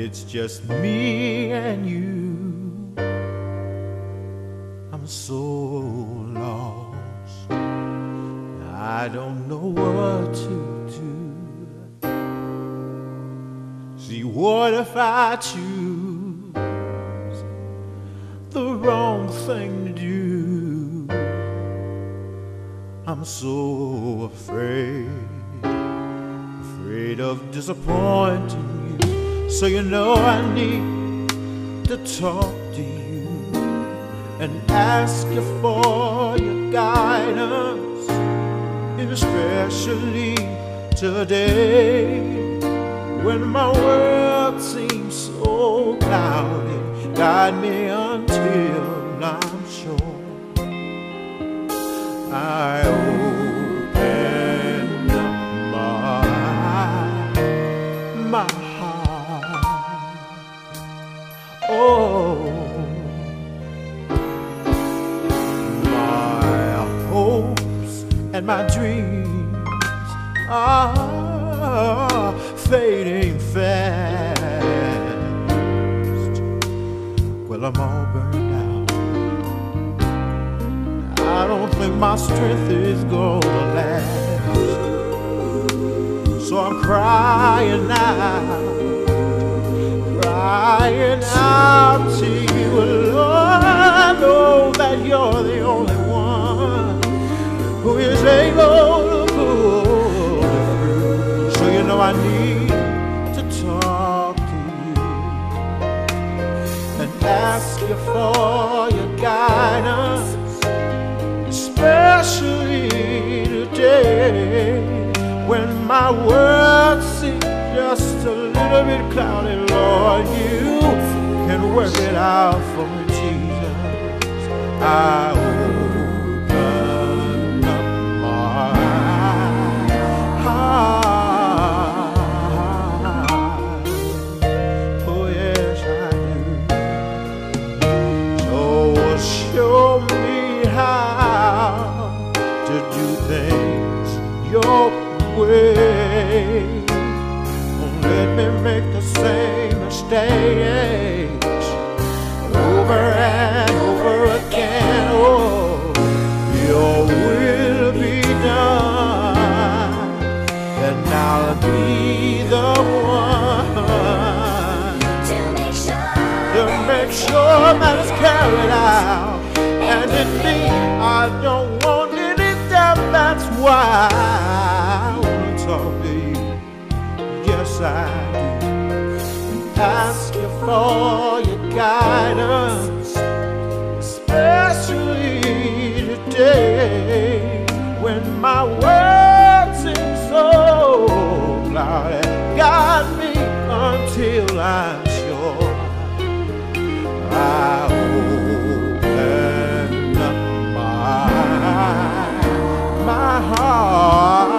it's just me and you. I'm so lost, I don't know what to do. See, what if I choose the wrong thing to do? I'm so afraid of disappointing you. So you know I need to talk to you and ask you for your guidance, especially today when my world seems so cloudy. Guide me until I'm sure I open up my heart. Oh, my hopes and my dreams are fading fast. Well, I'm all burned out. I don't think my strength is gonna last. So I'm crying out to you, Lord. I know that you're the only one who is able to pull me through. So you know I need to talk to you and ask you for your guidance, especially today when my world seems just a little bit cloudy. Lord, you can work it out for me, Jesus. I open up my heart. Oh yes, I do. So show me how to do things your way. Don't let me make the same mistakes over and over again. Oh, your will be done, and I'll be the one to make sure that it's carried out. And in me, I don't want any doubt. That's why I want to talk to you. Yes, I do. Ask you for your guidance, especially today when my world seems so cloudy. Guide me until I'm sure I open up my heart.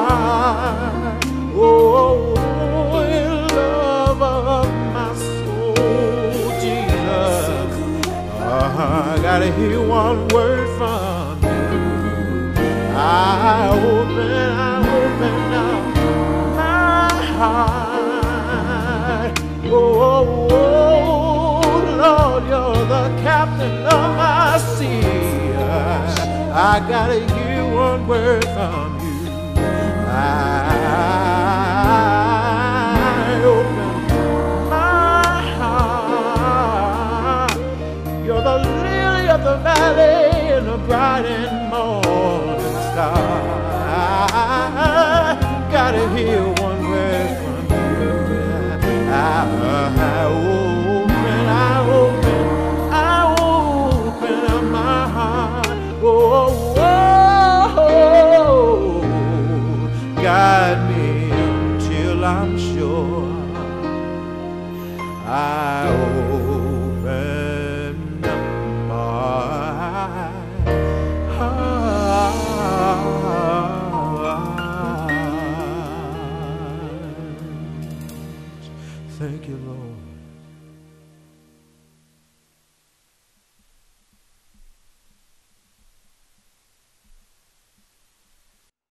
Oh, in love of my soul, Jesus. I gotta hear one word from you. I open up my heart. Oh, Lord, you're the captain of my sea. I gotta hear one word from you. I open my heart. You're the lily of the valley and the bright and morning star. I gotta hear one word from you. I open up my heart. Guide me until I'm sure I open up my heart. Thank you, Lord.